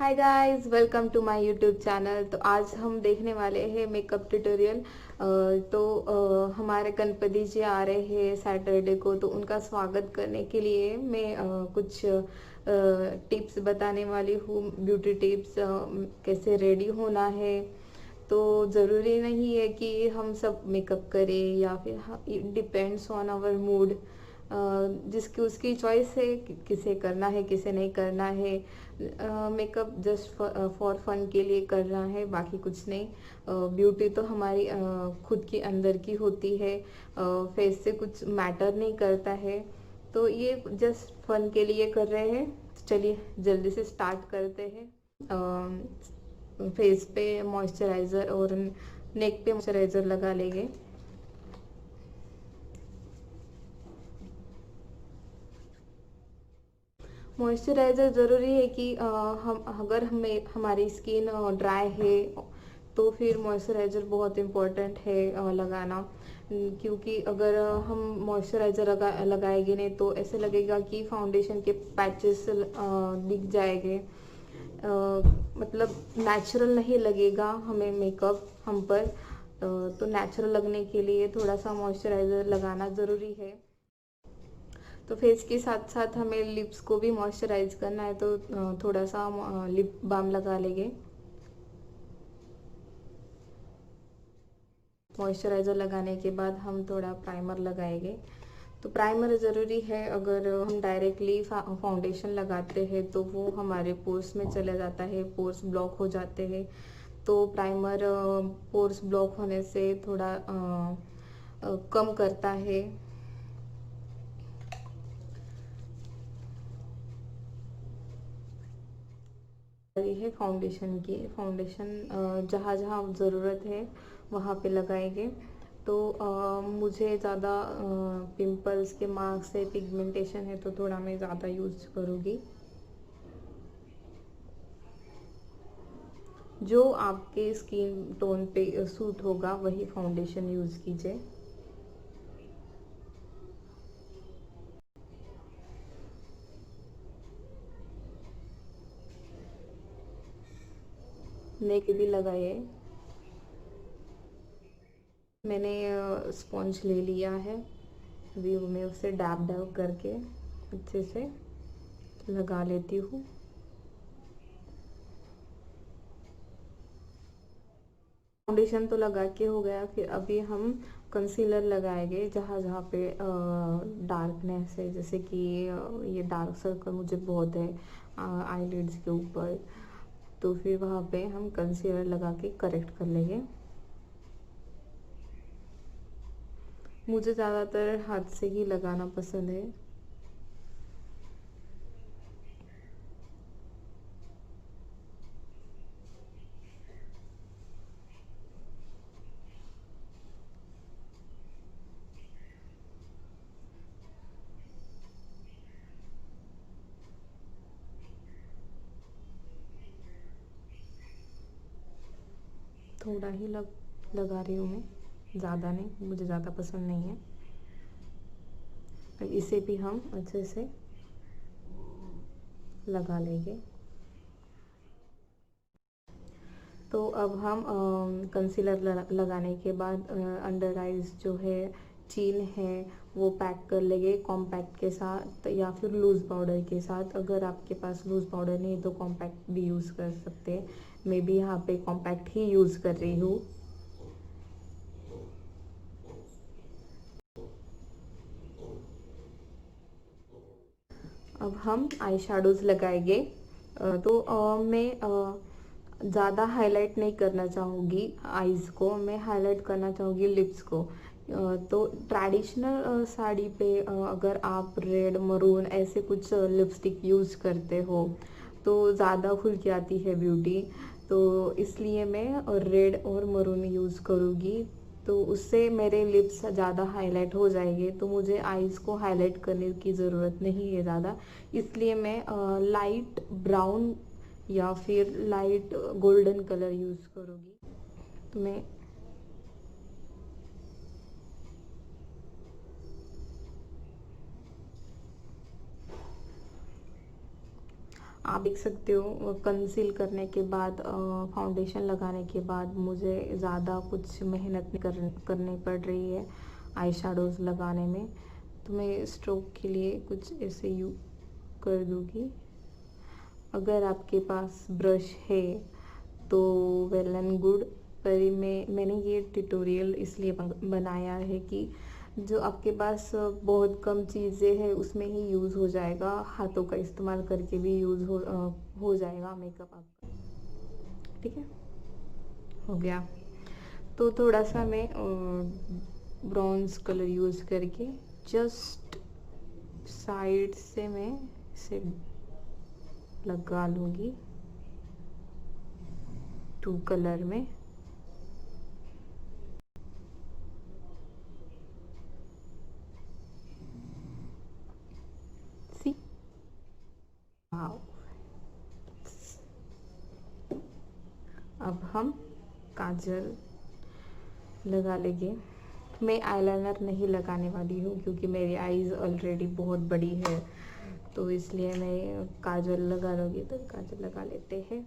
Hi guys, welcome to my YouTube channel. तो आज हम देखने वाले हैं मेकअप ट्यूटोरियल। हमारे गणपति जी आ रहे हैं सैटरडे को, तो उनका स्वागत करने के लिए मैं कुछ टिप्स बताने वाली हूँ। ब्यूटी टिप्स, कैसे रेडी होना है। तो ज़रूरी नहीं है कि हम सब मेकअप करें, या फिर it depends on our mood. जिसकी उसकी चॉइस है, किसे करना है किसे नहीं करना है। मेकअप जस्ट फॉर फन के लिए कर रहा है, बाकी कुछ नहीं। ब्यूटी तो हमारी खुद के अंदर की होती है। फेस से कुछ मैटर नहीं करता है। तो ये जस्ट फन के लिए कर रहे हैं। चलिए जल्दी से स्टार्ट करते हैं। फेस पे मॉइस्चराइज़र और नेक पे मॉइस्चराइज़र लगा लेंगे। मॉइस्चराइज़र ज़रूरी है कि हम अगर हमारी स्किन ड्राई है तो फिर मॉइस्चराइज़र बहुत इम्पोर्टेंट है लगाना। क्योंकि अगर हम मॉइस्चराइज़र लगाएंगे नहीं तो ऐसे लगेगा कि फाउंडेशन के पैचेस दिख जाएंगे। मतलब नेचुरल नहीं लगेगा हमें मेकअप हम पर। तो नेचुरल लगने के लिए थोड़ा सा मॉइस्चराइज़र लगाना ज़रूरी है। तो फेस के साथ साथ हमें लिप्स को भी मॉइस्चराइज करना है, तो थोड़ा सा लिप बाम लगा लेंगे। मॉइस्चराइज़र लगाने के बाद हम थोड़ा प्राइमर लगाएंगे। तो प्राइमर ज़रूरी है। अगर हम डायरेक्टली फाउंडेशन लगाते हैं तो वो हमारे पोर्स में चला जाता है, पोर्स ब्लॉक हो जाते हैं। तो प्राइमर पोर्स ब्लॉक होने से थोड़ा कम करता है। ये है फाउंडेशन की। फाउंडेशन जहाँ जहाँ ज़रूरत है वहाँ पे लगाएंगे। तो मुझे ज़्यादा पिंपल्स के मार्क्स है, पिगमेंटेशन है, तो थोड़ा मैं ज़्यादा यूज़ करूँगी। जो आपके स्किन टोन पे सूट होगा वही फाउंडेशन यूज़ कीजिए। नेक भी लगाइए। मैंने स्पॉन्ज ले लिया है। अभी मैं उसे डैब डैब करके अच्छे से लगा लेती हूँ। फाउंडेशन तो लगा के हो गया, फिर अभी हम कंसीलर लगाएंगे जहाँ जहाँ पे डार्कनेस है। जैसे कि ये डार्क सर्कल मुझे बहुत है आईलिड्स के ऊपर, तो फिर वहाँ पे हम कंसीलर लगा के करेक्ट कर लेंगे। मुझे ज़्यादातर हाथ से ही लगाना पसंद है। थोड़ा ही लगा रही हूँ मैं, ज़्यादा नहीं, मुझे ज़्यादा पसंद नहीं है। इसे भी हम अच्छे से लगा लेंगे। तो अब हम कंसीलर लगाने के बाद अंडर आइज जो है, चीन है, वो पैक कर लेंगे कॉम्पैक्ट के साथ या फिर लूज़ पाउडर के साथ। अगर आपके पास लूज़ पाउडर नहीं तो कॉम्पैक्ट भी यूज़ कर सकते हैं। मैं भी यहाँ पे कॉम्पैक्ट ही यूज़ कर रही हूँ। अब हम आई शेडोज़ लगाएंगे। मैं ज़्यादा हाईलाइट नहीं करना चाहूँगी आईज़ को, मैं हाईलाइट करना चाहूँगी लिप्स को। तो ट्रेडिशनल साड़ी पे अगर आप रेड मरून ऐसे कुछ लिपस्टिक यूज़ करते हो तो ज़्यादा खुल के आती है ब्यूटी। तो इसलिए मैं रेड और मरून यूज़ करूँगी, तो उससे मेरे लिप्स ज़्यादा हाईलाइट हो जाएंगे। तो मुझे आईज़ को हाईलाइट करने की ज़रूरत नहीं है ज़्यादा। इसलिए मैं लाइट ब्राउन या फिर लाइट गोल्डन कलर यूज़ करूँगी। तो मैं आप देख सकते हो कंसील करने के बाद, फाउंडेशन लगाने के बाद मुझे ज़्यादा कुछ मेहनत नहीं करनी पड़ रही है आई शेडोज़ लगाने में। तो मैं स्ट्रोक के लिए कुछ ऐसे यू कर दूँगी। अगर आपके पास ब्रश है तो वेल एंड गुड, पर मैंने ये ट्यूटोरियल इसलिए बनाया है कि जो आपके पास बहुत कम चीज़ें हैं उसमें ही यूज़ हो जाएगा, हाथों का इस्तेमाल करके भी यूज़ हो जाएगा मेकअप आपका। ठीक है, हो गया। तो थोड़ा सा मैं ब्रॉन्ज कलर यूज़ करके जस्ट साइड से मैं इसे लगा लूँगी 2 कलर में। सी, वाओ। अब हम काजल लगा लेंगे। मैं आईलाइनर नहीं लगाने वाली हूँ क्योंकि मेरी आईज़ ऑलरेडी बहुत बड़ी है, तो इसलिए मैं काजल लगा लूँगी। तो काजल लगा लेते हैं।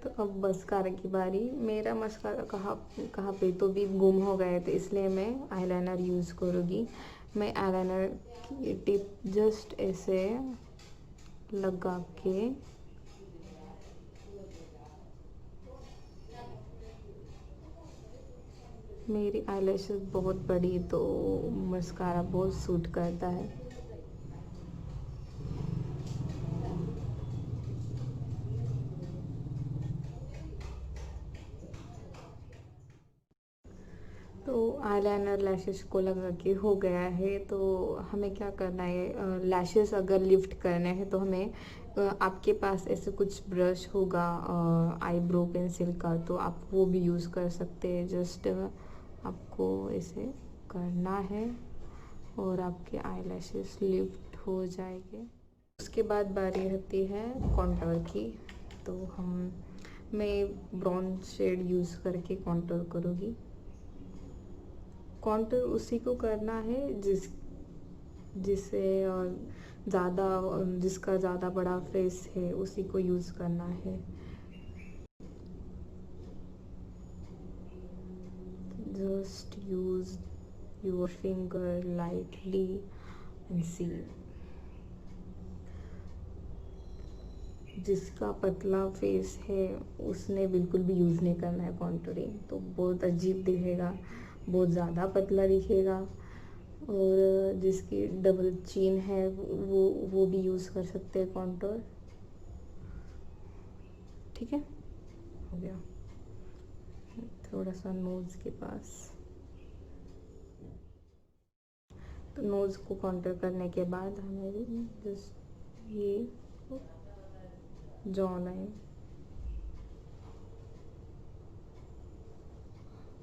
तो अब मस्कारा की बारी। मेरा मस्कारा कहाँ पे तो भी गुम हो गए, तो इसलिए मैं आईलाइनर यूज़ करूँगी। मैं आईलाइनर की टिप जस्ट ऐसे लगा के मेरी आईलैशेस बहुत बड़ी, तो मस्कारा बहुत सूट करता है। तो आईलाइनर लैशेस को लगा के हो गया है। तो हमें क्या करना है, लैशेस अगर लिफ्ट करने हैं तो हमें आपके पास ऐसे कुछ ब्रश होगा आईब्रो पेंसिल का, तो आप वो भी यूज़ कर सकते हैं। जस्ट आपको ऐसे करना है और आपके आईलैशेस लिफ्ट हो जाएंगे। उसके बाद बारी रहती है कॉन्टूर की। तो मैं ब्राउन शेड यूज़ करके कॉन्टूर करूँगी। कॉन्टूर उसी को करना है जिसे जिसका ज़्यादा बड़ा फेस है, उसी को यूज़ करना है। Just use your finger lightly and see. जिसका पतला फेस है उसने बिल्कुल भी यूज़ नहीं करना है कॉन्टूरिंग, तो बहुत अजीब दिखेगा, बहुत ज़्यादा पतला दिखेगा। और जिसकी डबल चिन है वो भी यूज़ कर सकते हैं कॉन्टूर। ठीक है, हो गया। थोड़ा सा नोज़ के पास, तो नोज़ को कॉन्टूर करने के बाद हमें जस्ट ये जॉ लाइन,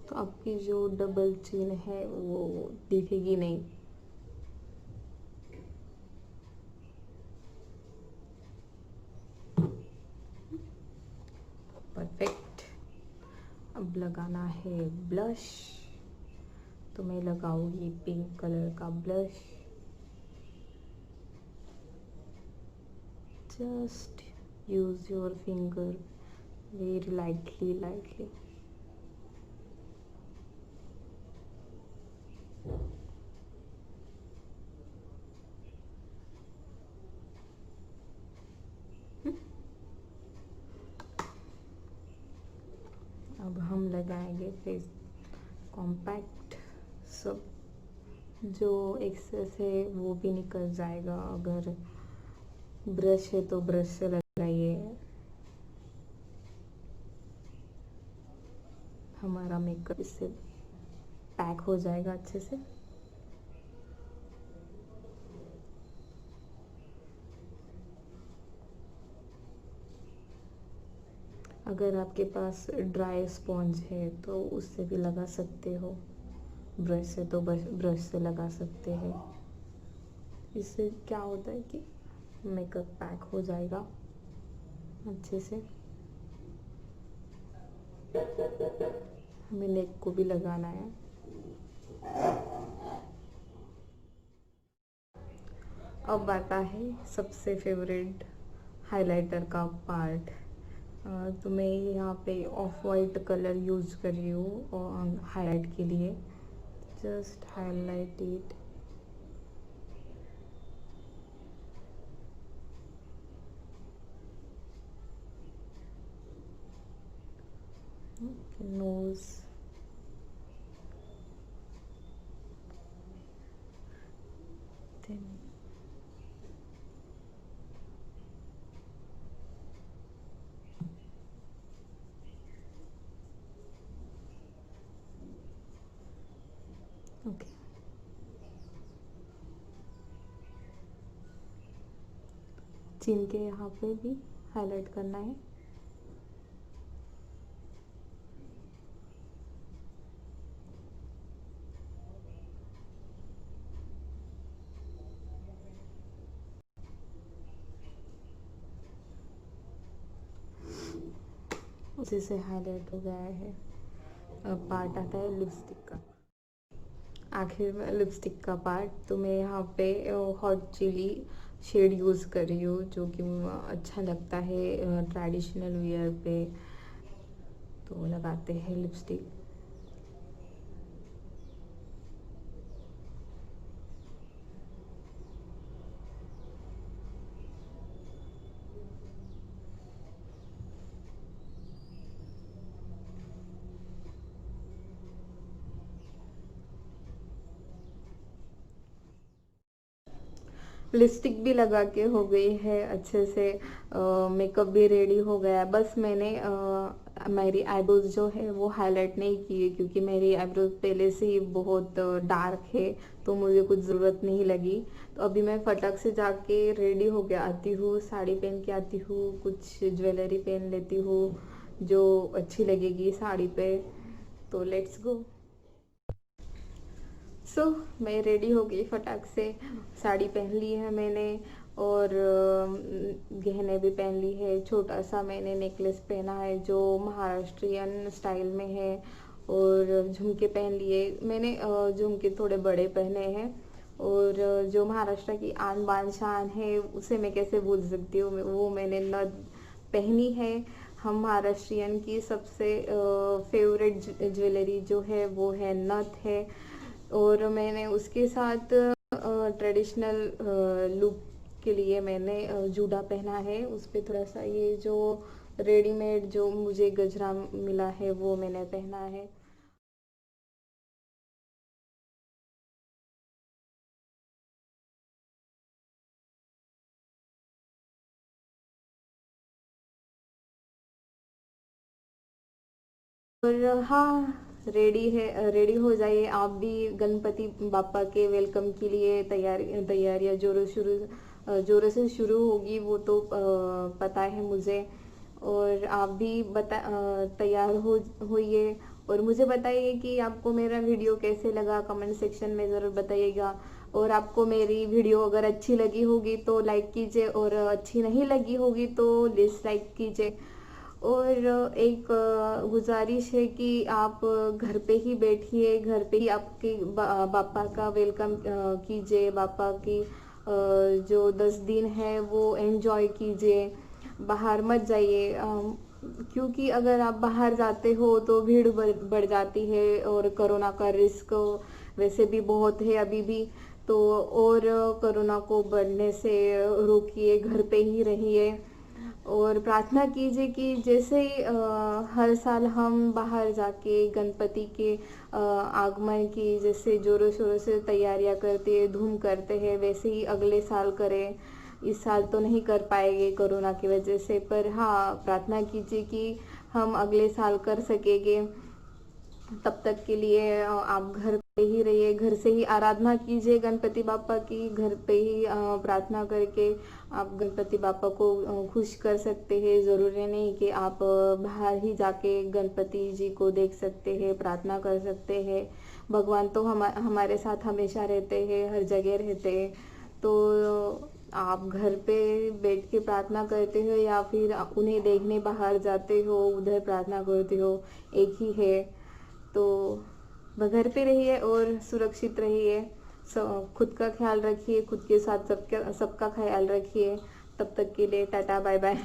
तो आपकी जो डबल चिन है वो दिखेगी नहीं। परफेक्ट। अब लगाना है ब्लश, तो मैं लगाऊंगी पिंक कलर का blush. Just use your finger very lightly. अब हम लगाएंगे फेस कॉम्पैक्ट। सब जो एक्सेस है वो भी निकल जाएगा। अगर ब्रश है तो ब्रश से लगाइए, हमारा मेकअप इससे पैक हो जाएगा अच्छे से। अगर आपके पास ड्राई स्पॉन्ज है तो उससे भी लगा सकते हो, ब्रश से तो ब्रश से लगा सकते हैं। इससे क्या होता है कि मेकअप पैक हो जाएगा अच्छे से। हमें नेक को भी लगाना है। अब आता है सबसे फेवरेट हाइलाइटर का पार्ट। तो मैं यहाँ पे ऑफ वाइट कलर यूज कर रही हूँ हाईलाइट के लिए। Just highlight it. Nose, then okay. Chin के यहाँ पे भी हाईलाइट करना है। उसी से हाईलाइट हो गया है। अब पार्ट आता है लिपस्टिक का। आखिर में लिपस्टिक का पार्ट। तो मैं यहाँ पे हॉट चिली शेड यूज़ कर रही हूँ, जो कि अच्छा लगता है ट्रेडिशनल वियर पे। तो लगाते हैं लिपस्टिक। लिपस्टिक भी लगा के हो गई है अच्छे से। मेकअप भी रेडी हो गया। बस मैंने मेरी आईब्रोज जो है वो हाईलाइट नहीं की है, क्योंकि मेरी आईब्रोज पहले से ही बहुत डार्क है, तो मुझे कुछ ज़रूरत नहीं लगी। तो अभी मैं फटाक से जाके रेडी हो के आती हूँ, साड़ी पहन के आती हूँ, कुछ ज्वेलरी पहन लेती हूँ जो अच्छी लगेगी साड़ी पे। तो लेट्स गो। मैं रेडी हो गई फटाक से। साड़ी पहन ली है मैंने, और गहने भी पहन ली है। छोटा सा मैंने नेकलेस पहना है जो महाराष्ट्रियन स्टाइल में है, और झुमके पहन लिए मैंने। झुमके थोड़े बड़े पहने हैं, और जो महाराष्ट्र की आन बान शान है उसे मैं कैसे भूल सकती हूँ, वो मैंने नथ पहनी है। हम महाराष्ट्रियन की सबसे फेवरेट ज्वेलरी जो है वो है नथ है। और मैंने उसके साथ ट्रेडिशनल लुक के लिए मैंने जूड़ा पहना है। उस पर थोड़ा सा ये जो रेडीमेड जो मुझे गजरा मिला है वो मैंने पहना है। और हाँ, रेडी है। रेडी हो जाइए आप भी। गणपति बापा के वेलकम के लिए तैयारियाँ जोरों से शुरू होगी, वो तो पता है मुझे। और आप भी तैयार होइए, और मुझे बताइए कि आपको मेरा वीडियो कैसे लगा, कमेंट सेक्शन में ज़रूर बताइएगा। और आपको मेरी वीडियो अगर अच्छी लगी होगी तो लाइक कीजिए, और अच्छी नहीं लगी होगी तो डिसलाइक कीजिए। और एक गुजारिश है कि आप घर पे ही बैठिए, घर पे ही आपके बापा का वेलकम कीजिए। बापा की जो 10 दिन है वो एंजॉय कीजिए। बाहर मत जाइए, क्योंकि अगर आप बाहर जाते हो तो भीड़ बढ़ जाती है, और कोरोना का रिस्क वैसे भी बहुत है अभी भी। तो और कोरोना को बढ़ने से रोकिए, घर पे ही रहिए। और प्रार्थना कीजिए कि जैसे हर साल हम बाहर जाके गणपति के आगमन की जैसे जोरों शोरों से तैयारियां करते हैं, धूम करते हैं, वैसे ही अगले साल करें। इस साल तो नहीं कर पाएंगे कोरोना की वजह से, पर हाँ, प्रार्थना कीजिए कि हम अगले साल कर सकेंगे। तब तक के लिए आप घर पे ही रहिए, घर से ही आराधना कीजिए गणपति बापा की। घर पे ही प्रार्थना करके आप गणपति बापा को खुश कर सकते हैं। ज़रूरी नहीं कि आप बाहर ही जाके गणपति जी को देख सकते हैं, प्रार्थना कर सकते हैं। भगवान तो हमारे साथ हमेशा रहते हैं, हर जगह रहते हैं। तो आप घर पे बैठ के प्रार्थना करते हो या फिर उन्हें देखने बाहर जाते हो, उधर प्रार्थना करते हो, एक ही है। तो घर पे रहिए और सुरक्षित रहिए। खुद का ख्याल रखिए, खुद के साथ सबका ख्याल रखिए। तब तक के लिए टाटा बाय बाय।